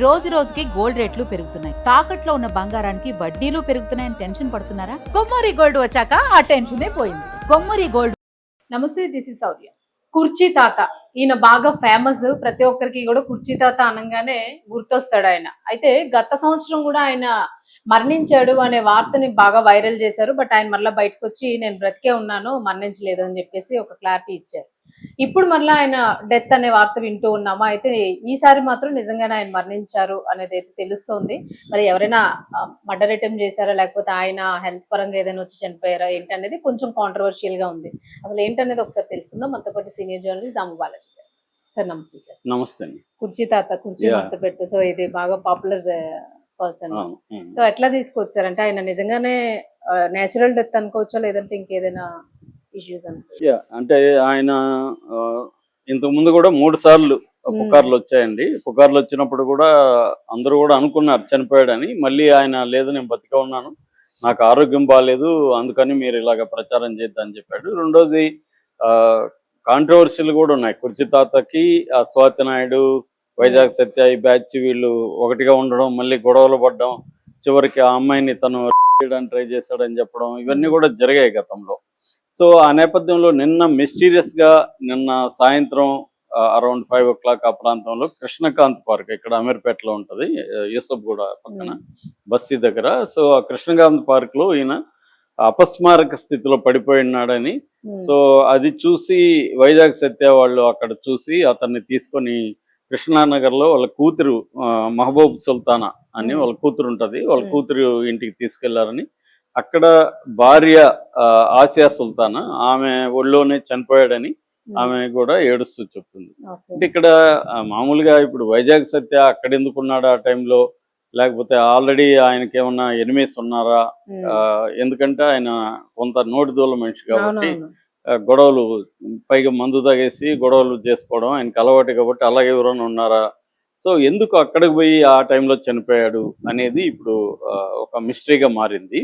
రోజు రోజుకి గోల్డ్ రేట్లు పెరుగుతున్నాయి. తాకట్లో ఉన్న బంగారానికి వడ్డీలు పెరుగుతున్నాయని టెన్షన్ పడుతున్నారా? కొమ్మూరి గోల్డ్ వచ్చాక ఆ టెన్షనే పోయింది. కొమ్మూరి గోల్డ్. నమస్తే, దిస్ ఇస్ సౌర్య. కుర్చీ తాత ఈయన బాగా ఫేమస్. ప్రతి ఒక్కరికి కూడా కుర్చీ తాత అనగానే గుర్తొస్తాడు ఆయన. అయితే గత సంవత్సరం కూడా ఆయన మరణించాడు అనే వార్తని బాగా వైరల్ చేశారు. బట్ ఆయన మళ్ళీ బయటకు వచ్చి నేను బ్రతికే ఉన్నాను, మరణించలేదు అని చెప్పేసి ఒక క్లారిటీ ఇచ్చారు. ఇప్పుడు మళ్ళీ ఆయన డెత్ అనే వార్త వింటూ ఉన్నామా? అయితే ఈసారి మాత్రం నిజంగానే ఆయన మరణించారు అనేది అయితే తెలుస్తోంది. మరి ఎవరైనా మర్డర్ అటెంప్ట్ చేశారా, లేకపోతే ఆయన హెల్త్ పరంగా ఏదైనా వచ్చి చనిపోయారా ఏంటనేది కొంచెం కాంట్రవర్షియల్ గా ఉంది. అసలు ఏంటనేది ఒకసారి తెలుసుకుందాం. మనతో పాటు సీనియర్ జర్నలిస్ట్ దాము బాలాజీ గారు. సార్ నమస్తే. సార్ నమస్తే. కుర్చీ తాత, కుర్చీ మడత పెట్టు. సో ఇది బాగా పాపులర్ పర్సన్. సో ఎట్లా తీసుకోవచ్చు సార్? అంటే ఆయన నిజంగానే నేచురల్ డెత్ అనుకోవచ్చా, లేదంటే ఇంకేదైనా ఇష్యూస్ అనుకోవచ్చు? అంటే ఆయన ఇంతకు ముందు కూడా 3 సార్లు పుకార్లు వచ్చాయండి. పుకార్లు వచ్చినప్పుడు కూడా అందరూ కూడా అనుకున్నారు చనిపోయాడని. మళ్ళీ ఆయన లేదు, నేను బతికే ఉన్నాను, నాకు ఆరోగ్యం బాగాలేదు, అందుకని మీరు ఇలాగ ప్రచారం చేద్దని చెప్పాడు. రెండోది కాంట్రవర్సీలు కూడా ఉన్నాయి. కుర్చీ తాతకి స్వాతి నాయుడు, వైజాగ్ సత్య ఈ బ్యాచ్ వీళ్ళు ఒకటిగా ఉండడం, మళ్ళీ గొడవలు పడడం, చివరికి ఆ అమ్మాయిని తను చేయడానికి ట్రై చేశాడని చెప్పడం, ఇవన్నీ కూడా జరిగాయి గతంలో. సో ఆ నేపథ్యంలో నిన్న సాయంత్రం అరౌండ్ 5 o'clock ఆ ప్రాంతంలో కృష్ణకాంత్ పార్క్, ఇక్కడ అమీర్పేటలో ఉంటుంది, యూసఫ్ గూడ పక్కన బస్తీ దగ్గర. సో ఆ కృష్ణకాంత్ పార్క్ లో ఈయన అపస్మారక స్థితిలో పడిపోయినాడని, సో అది చూసి వైజాగ్ సత్య వాళ్ళు అక్కడ చూసి అతన్ని తీసుకొని కృష్ణానగర్ లో వాళ్ళ కూతురు మహబూబ్ సుల్తానా అని వాళ్ళ కూతురు ఉంటుంది, వాళ్ళ కూతురు ఇంటికి తీసుకెళ్లారని, అక్కడ భార్య ఆసియా సుల్తానా ఆమె ఒళ్ళోనే చనిపోయాడని ఆమె కూడా ఏడుస్తూ చెప్తుంది. అంటే ఇక్కడ మామూలుగా ఇప్పుడు వైజాగ్ సత్య అక్కడ ఎందుకున్నాడు ఆ టైంలో, లేకపోతే ఆల్రెడీ ఆయనకి ఏమన్నా ఎనిమీస్ ఉన్నారా? ఎందుకంటే ఆయన కొంత నోటి దూల మనిషి కాబట్టి గొడవలు, పైగా మందు తాగేసి గొడవలు చేసుకోవడం ఆయనకు అలవాటు కాబట్టి, అలాగే ఎవరైనా ఉన్నారా? సో ఎందుకు అక్కడికి పోయి ఆ టైంలో చనిపోయాడు అనేది ఇప్పుడు ఒక మిస్టరీగా మారింది.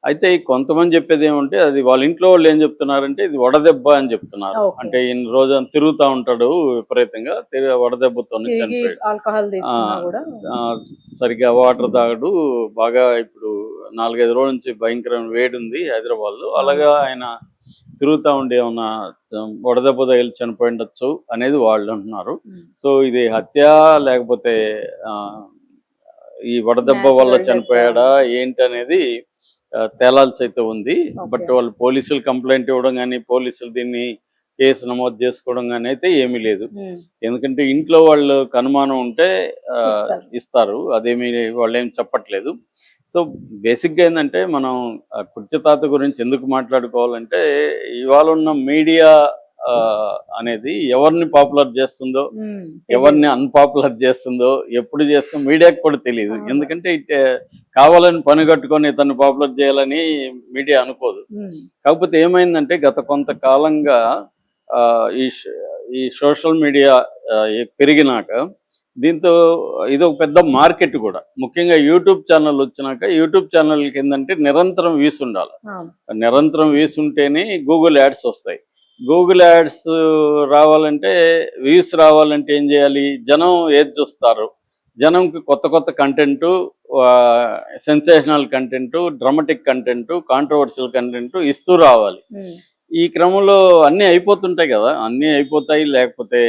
అయితే కొంతమంది చెప్పేది ఏమంటే, అది వాళ్ళ ఇంట్లో వాళ్ళు ఏం చెప్తున్నారంటే ఇది వడదెబ్బ అని చెప్తున్నారు. అంటే ఈయన రోజు తిరుగుతూ ఉంటాడు విపరీతంగా, వడదెబ్బతో చనిపోయాడు. సరిగ్గా వాటర్ తాగడు, బాగా ఇప్పుడు 4-5 రోజుల నుంచి భయంకరమైన వేడి ఉంది హైదరాబాద్ లో, అలాగా ఆయన తిరుగుతూ ఉండి ఏమన్నా వడదెబ్బ తగిలి చనిపోయి ఉండొచ్చు అనేది వాళ్ళు అంటున్నారు. సో ఇది హత్య లేకపోతే ఈ వడదెబ్బ వల్ల చనిపోయాడా ఏంటి అనేది తేలాల్సి అయితే ఉంది. బట్ వాళ్ళు పోలీసులు కంప్లైంట్ ఇవ్వడం కానీ, పోలీసులు దీన్ని కేసు నమోదు చేసుకోవడం కానీ అయితే ఏమీ లేదు. ఎందుకంటే ఇంట్లో వాళ్ళకి అనుమానం ఉంటే ఇస్తారు, అదేమీ వాళ్ళు ఏం చెప్పట్లేదు. సో బేసిక్గా ఏంటంటే, మనం కుర్చీ తాత గురించి ఎందుకు మాట్లాడుకోవాలంటే, ఇవాళ ఉన్న మీడియా అనేది ఎవరిని పాపులర్ చేస్తుందో, ఎవరిని అన్పాపులర్ చేస్తుందో, ఎప్పుడు చేస్తుందో మీడియాకి కూడా తెలియదు. ఎందుకంటే కావాలని పని కట్టుకొని ఇతన్ని పాపులర్ చేయాలని మీడియా అనుకోదు. కాకపోతే ఏమైందంటే, గత కొంతకాలంగా ఈ సోషల్ మీడియా పెరిగినాక దీంతో ఇది ఒక పెద్ద మార్కెట్ కూడా. ముఖ్యంగా యూట్యూబ్ ఛానల్ వచ్చినాక, యూట్యూబ్ ఛానల్కి ఏంటంటే నిరంతరం వ్యూస్ ఉండాలి. నిరంతరం వ్యూస్ ఉంటేనే గూగుల్ యాడ్స్ వస్తాయి. గూగుల్ యాడ్స్ రావాలంటే, వ్యూస్ రావాలంటే ఏం చేయాలి? జనం ఏది చూస్తారు? జనంకి కొత్త కొత్త content, sensational content, dramatic content, controversial content ఇస్తూ రావాలి. ఈ క్రమంలో అన్నీ అయిపోతుంటాయి కదా, అన్నీ అయిపోతాయి. లేకపోతే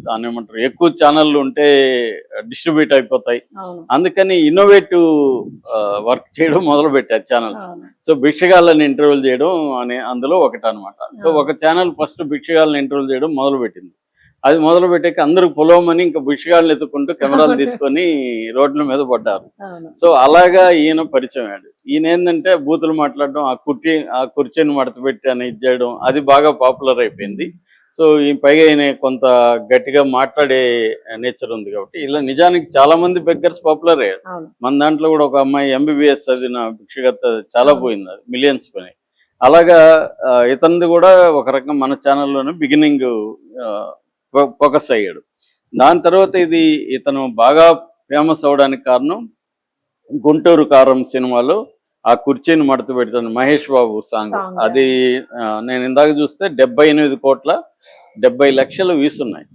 దాన్ని ఏమంటారు, ఎక్కువ ఛానళ్ళు ఉంటే డిస్ట్రిబ్యూట్ అయిపోతాయి. అందుకని ఇన్నోవేటివ్ వర్క్ చేయడం మొదలు పెట్టారు ఛానల్స్. సో భిక్షగాళ్ళని ఇంటర్వ్యూలు చేయడం అనే అందులో ఒకటి అనమాట. సో ఒక ఛానల్ ఫస్ట్ భిక్షగాళ్ళని ఇంటర్వ్యూలు చేయడం మొదలుపెట్టింది. అది మొదలు పెట్టాక అందరూ పొలవమని ఇంకా భిక్షగాళ్ళని ఎత్తుకుంటూ కెమెరాలు తీసుకొని రోడ్ల మీద పడ్డారు. సో అలాగా ఈయన పరిచయం అయ్యాడు. ఈయన ఏంటంటే బూతులు మాట్లాడడం, ఆ కుర్చీని మడతపెట్టి అని ఇది చేయడం, అది బాగా పాపులర్ అయిపోయింది. సో ఈ పైగా ఈయన కొంత గట్టిగా మాట్లాడే నేచర్ ఉంది కాబట్టి ఇలా నిజానికి చాలా మంది బెగ్గర్స్ పాపులర్ అయ్యారు. మన దాంట్లో కూడా ఒక అమ్మాయి MBBS చదివిన భిక్షగత చాలా పోయింది, అది మిలియన్స్ పోయినాయి. అలాగా ఇతనిది కూడా ఒక రకం మన ఛానల్లోనే బిగినింగ్ ఫోకస్ అయ్యాడు. దాని తర్వాత ఇతను బాగా ఫేమస్ అవడానికి కారణం గుంటూరు కారం సినిమాలో ఆ కుర్చీని మడత పెడతాను మహేష్ బాబు సాంగ్. Song. అది నేను ఇందాక చూస్తే 78,70,00,000 వ్యూస్ ఉన్నాయి.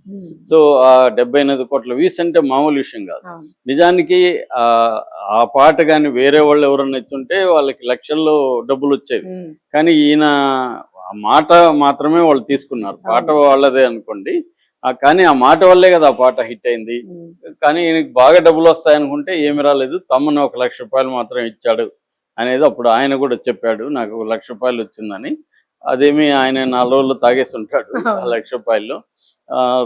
సో ఆ 78,00,00,000 వ్యూస్ అంటే మామూలు విషయం కాదు. నిజానికి ఆ పాట కానీ వేరే వాళ్ళు ఎవరన్నా ఇచ్చుంటే వాళ్ళకి లక్షల్లో డబ్బులు వచ్చేవి. కానీ ఈయన ఆ మాట మాత్రమే వాళ్ళు తీసుకున్నారు. పాట వాళ్ళదే అనుకోండి, కానీ ఆ మాట వల్లే కదా ఆ పాట హిట్ అయింది. కానీ ఈయనకి బాగా డబ్బులు వస్తాయనుకుంటే ఏమి రాలేదు. తమ్ముని 1,00,000 రూపాయలు మాత్రం ఇచ్చాడు అనేది అప్పుడు ఆయన కూడా చెప్పాడు, నాకు 1,00,000 రూపాయలు వచ్చిందని. అదేమి ఆయన 4 రోజులు తాగేసి ఉంటాడు ఆ 1,00,000 రూపాయలు.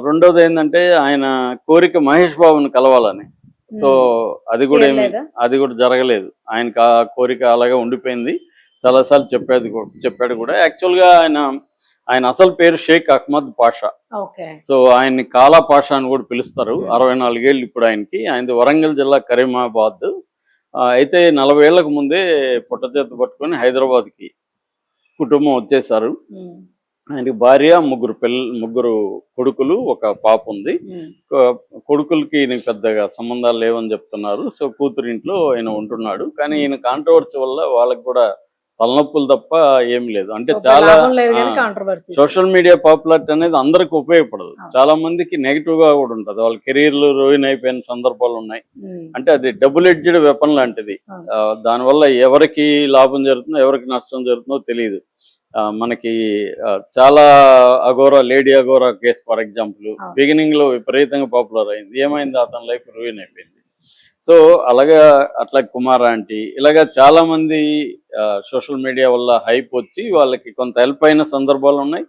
రెండోది ఏంటంటే ఆయన కోరిక మహేష్ బాబుని కలవాలని. సో అది కూడా జరగలేదు. ఆయనకు ఆ కోరిక అలాగే ఉండిపోయింది. చాలాసార్లు చెప్పాడు కూడా. యాక్చువల్గా ఆయన అసలు పేరు షేక్ అహ్మద్ పాషా. సో ఆయన్ని కాలా పాషా అని కూడా పిలుస్తారు. 64 ఏళ్ళు ఇప్పుడు ఆయనకి. ఆయనది వరంగల్ జిల్లా కరీమాబాద్. అయితే 40 ఏళ్లకు ముందే పుట్టచేత పట్టుకొని హైదరాబాద్కి కుటుంబం వచ్చేసారు. ఆయనకి భార్య, ముగ్గురు కొడుకులు, ఒక పాప ఉంది. కొడుకులకి ఈయనకి పెద్దగా సంబంధాలు లేవని చెప్తున్నారు. సో కూతురింట్లో ఆయన ఉంటున్నాడు. కానీ ఈయన కాంట్రవర్సీ వల్ల వాళ్ళకి కూడా తలనొప్పులు తప్ప ఏం లేదు. అంటే చాలా సోషల్ మీడియా పాపులారిటీ అనేది అందరికి ఉపయోగపడదు. చాలా మందికి నెగిటివ్ గా కూడా ఉంటది. వాళ్ళ కెరీర్లు రూయిన్ అయిపోయిన సందర్భాలు ఉన్నాయి. అంటే అది డబుల్ ఎడ్జ్డ్ వెపన్ లాంటిది. దానివల్ల ఎవరికి లాభం జరుగుతుందో ఎవరికి నష్టం జరుగుతుందో తెలియదు. మనకి చాలా lady Agora case for example beginning లో విపరీతంగా పాపులర్ అయింది. ఏమైంది, అతని లైఫ్ రూయిన్ అయిపోయింది. సో అట్లా కుమార్ ఆంటీ ఇలాగా చాలా మంది సోషల్ మీడియా వల్ల హైప్ వచ్చి వాళ్ళకి కొంత హెల్ప్ అయిన సందర్భాలు ఉన్నాయి.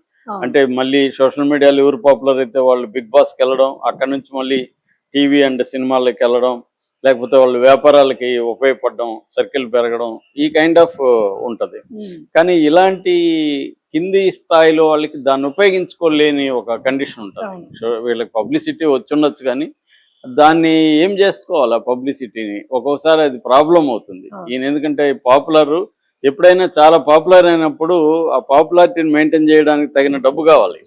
అంటే మళ్ళీ సోషల్ మీడియాలో ఎవరు పాపులర్ అయితే వాళ్ళు బిగ్ బాస్కి వెళ్ళడం, అక్కడ నుంచి మళ్ళీ టీవీ అండ్ సినిమాలకి వెళ్ళడం, లేకపోతే వాళ్ళు వ్యాపారాలకి ఉపయోగపడడం, సర్కిల్ పెరగడం, ఈ కైండ్ ఆఫ్ ఉంటది. కానీ ఇలాంటి కింది స్థాయిలో వాళ్ళకి దాన్ని ఉపయోగించుకోలేని ఒక కండిషన్ ఉంటుంది. వీళ్ళకి పబ్లిసిటీ వచ్చుండొచ్చు కానీ దాన్ని ఏం చేసుకోవాలి, ఆ పబ్లిసిటీని ఒక్కొక్కసారి అది ప్రాబ్లం అవుతుంది. ఈయన ఎందుకంటే పాపులర్, ఎప్పుడైనా చాలా పాపులర్ అయినప్పుడు ఆ పాపులారిటీని మెయింటైన్ చేయడానికి తగిన డబ్బు కావాలి.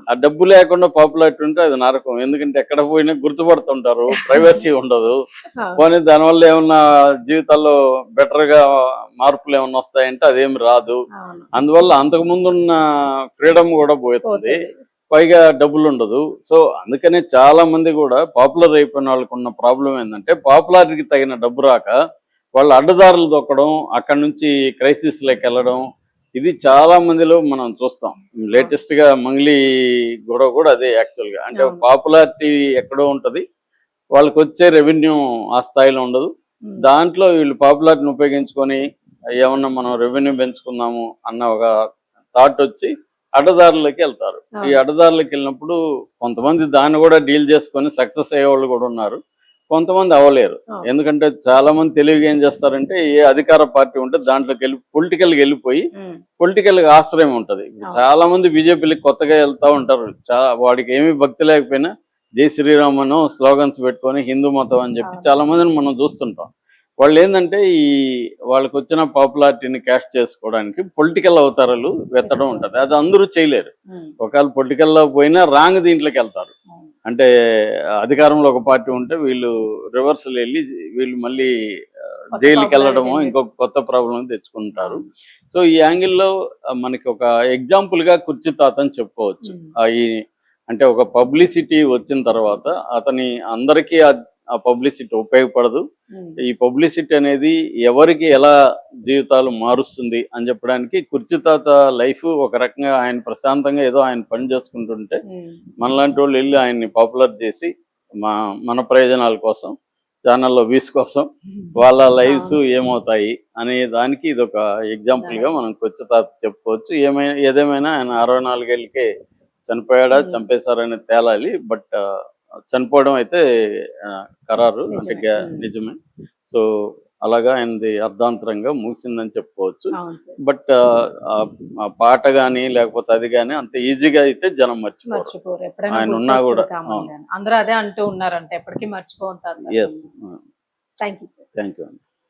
ఆ డబ్బు లేకుండా పాపులారిటీ ఉంటే అది నరకం. ఎందుకంటే ఎక్కడ పోయినా గుర్తుపడుతుంటారు, ప్రైవసీ ఉండదు. కానీ దానివల్ల ఏమన్నా జీవితాల్లో బెటర్ గా మార్పులు ఏమన్నా వస్తాయంటే అదేమి రాదు. అందువల్ల అంతకు ముందున్న ఫ్రీడమ్ కూడా పోతుంది, పైగా డబ్బులు ఉండదు. సో అందుకనే చాలా మంది కూడా పాపులర్ అయిపోయిన వాళ్ళకు ఉన్న ప్రాబ్లం ఏంటంటే పాపులారిటీకి తగిన డబ్బు రాక వాళ్ళు అడ్డదారులు దొక్కడం, అక్కడ నుంచి క్రైసిస్లోకి వెళ్ళడం, ఇది చాలా మందిలో మనం చూస్తాం. లేటెస్ట్ గా మంగ్లీ గొడవ కూడా అదే యాక్చువల్గా. అంటే పాపులారిటీ ఎక్కడో ఉంటది, వాళ్ళకి వచ్చే రెవెన్యూ ఆ స్థాయిలో ఉండదు. దాంట్లో వీళ్ళు పాపులారిటీని ఉపయోగించుకొని ఏమన్నా మనం రెవెన్యూ పెంచుకుందాము అన్న ఒక థాట్ వచ్చి అడ్డదారులకి వెళ్తారు. ఈ అడ్డదారులకి వెళ్ళినప్పుడు కొంతమంది దాన్ని కూడా డీల్ చేసుకొని సక్సెస్ అయ్యే వాళ్ళు కూడా ఉన్నారు, కొంతమంది అవ్వలేరు. ఎందుకంటే చాలా మంది తెలివిగా ఏం చేస్తారంటే ఏ అధికార పార్టీ ఉంటే దాంట్లోకి పొలిటికల్గా వెళ్ళిపోయి పొలిటికల్ గా ఆశ్రయం ఉంటది. చాలా మంది బీజేపీకి కొత్తగా వెళ్తా ఉంటారు. వాడికి ఏమీ భక్తి లేకపోయినా జై శ్రీరామ్ అనో స్లోగన్స్ పెట్టుకొని హిందూ మతం అని చెప్పి చాలా మందిని మనం చూస్తుంటాం. వాళ్ళు ఏంటంటే వాళ్ళకి వచ్చిన పాపులారిటీని క్యాష్ చేసుకోవడానికి పొలిటికల్ అవతారాలు వెతడం ఉంటది. అది అందరూ చేయలేరు. ఒకవేళ పొలిటికల్లో పోయినా రాంగ్ దీంట్లోకి వెళ్తారు. అంటే అధికారంలో ఒక పార్టీ ఉంటే వీళ్ళు రివర్సల్ వెళ్ళి వీళ్ళు మళ్ళీ జైలుకి వెళ్ళడము, ఇంకొక కొత్త ప్రాబ్లం తెచ్చుకుంటారు. సో ఈ యాంగిల్లో మనకి ఒక ఎగ్జాంపుల్ గా కుర్చీ తాత అని చెప్పుకోవచ్చు. అంటే ఒక పబ్లిసిటీ వచ్చిన తర్వాత అతని అందరికీ ఆ పబ్లిసిటీ ఉపయోగపడదు. ఈ పబ్లిసిటీ అనేది ఎవరికి ఎలా జీవితాలు మారుస్తుంది అని చెప్పడానికి కుర్చీ తాత లైఫ్ ఒక రకంగా ఆయన ప్రశాంతంగా ఏదో ఆయన పని చేసుకుంటుంటే మనలాంటి వాళ్ళు వెళ్ళి ఆయన్ని పాపులర్ చేసి మన ప్రయోజనాల కోసం, ఛానల్లో వ్యూస్ కోసం వాళ్ళ లైఫ్స్ ఏమవుతాయి అనే దానికి ఇది ఒక ఎగ్జాంపుల్ గా మనం కుర్చీ తాత చెప్పుకోవచ్చు. ఏదేమైనా ఆయన 64 ఏళ్ళకే చనిపోయాడా, చంపేశారని తేలాలి. బట్ చనిపోవడం అయితే ఖరారు, అంటే నిజమే. సో అలాగా ఆయనది అర్ధాంతరంగా ముగిసిందని చెప్పుకోవచ్చు. బట్ ఆ పాట గానీ లేకపోతే అది గానీ అంత ఈజీగా అయితే జనం మర్చిపోరు. ఆయన ఉన్నా కూడా అందరూ అదే అంటూ ఉన్నారంటే ఎప్పటికీ మర్చిపోతారు. Yes, thank you.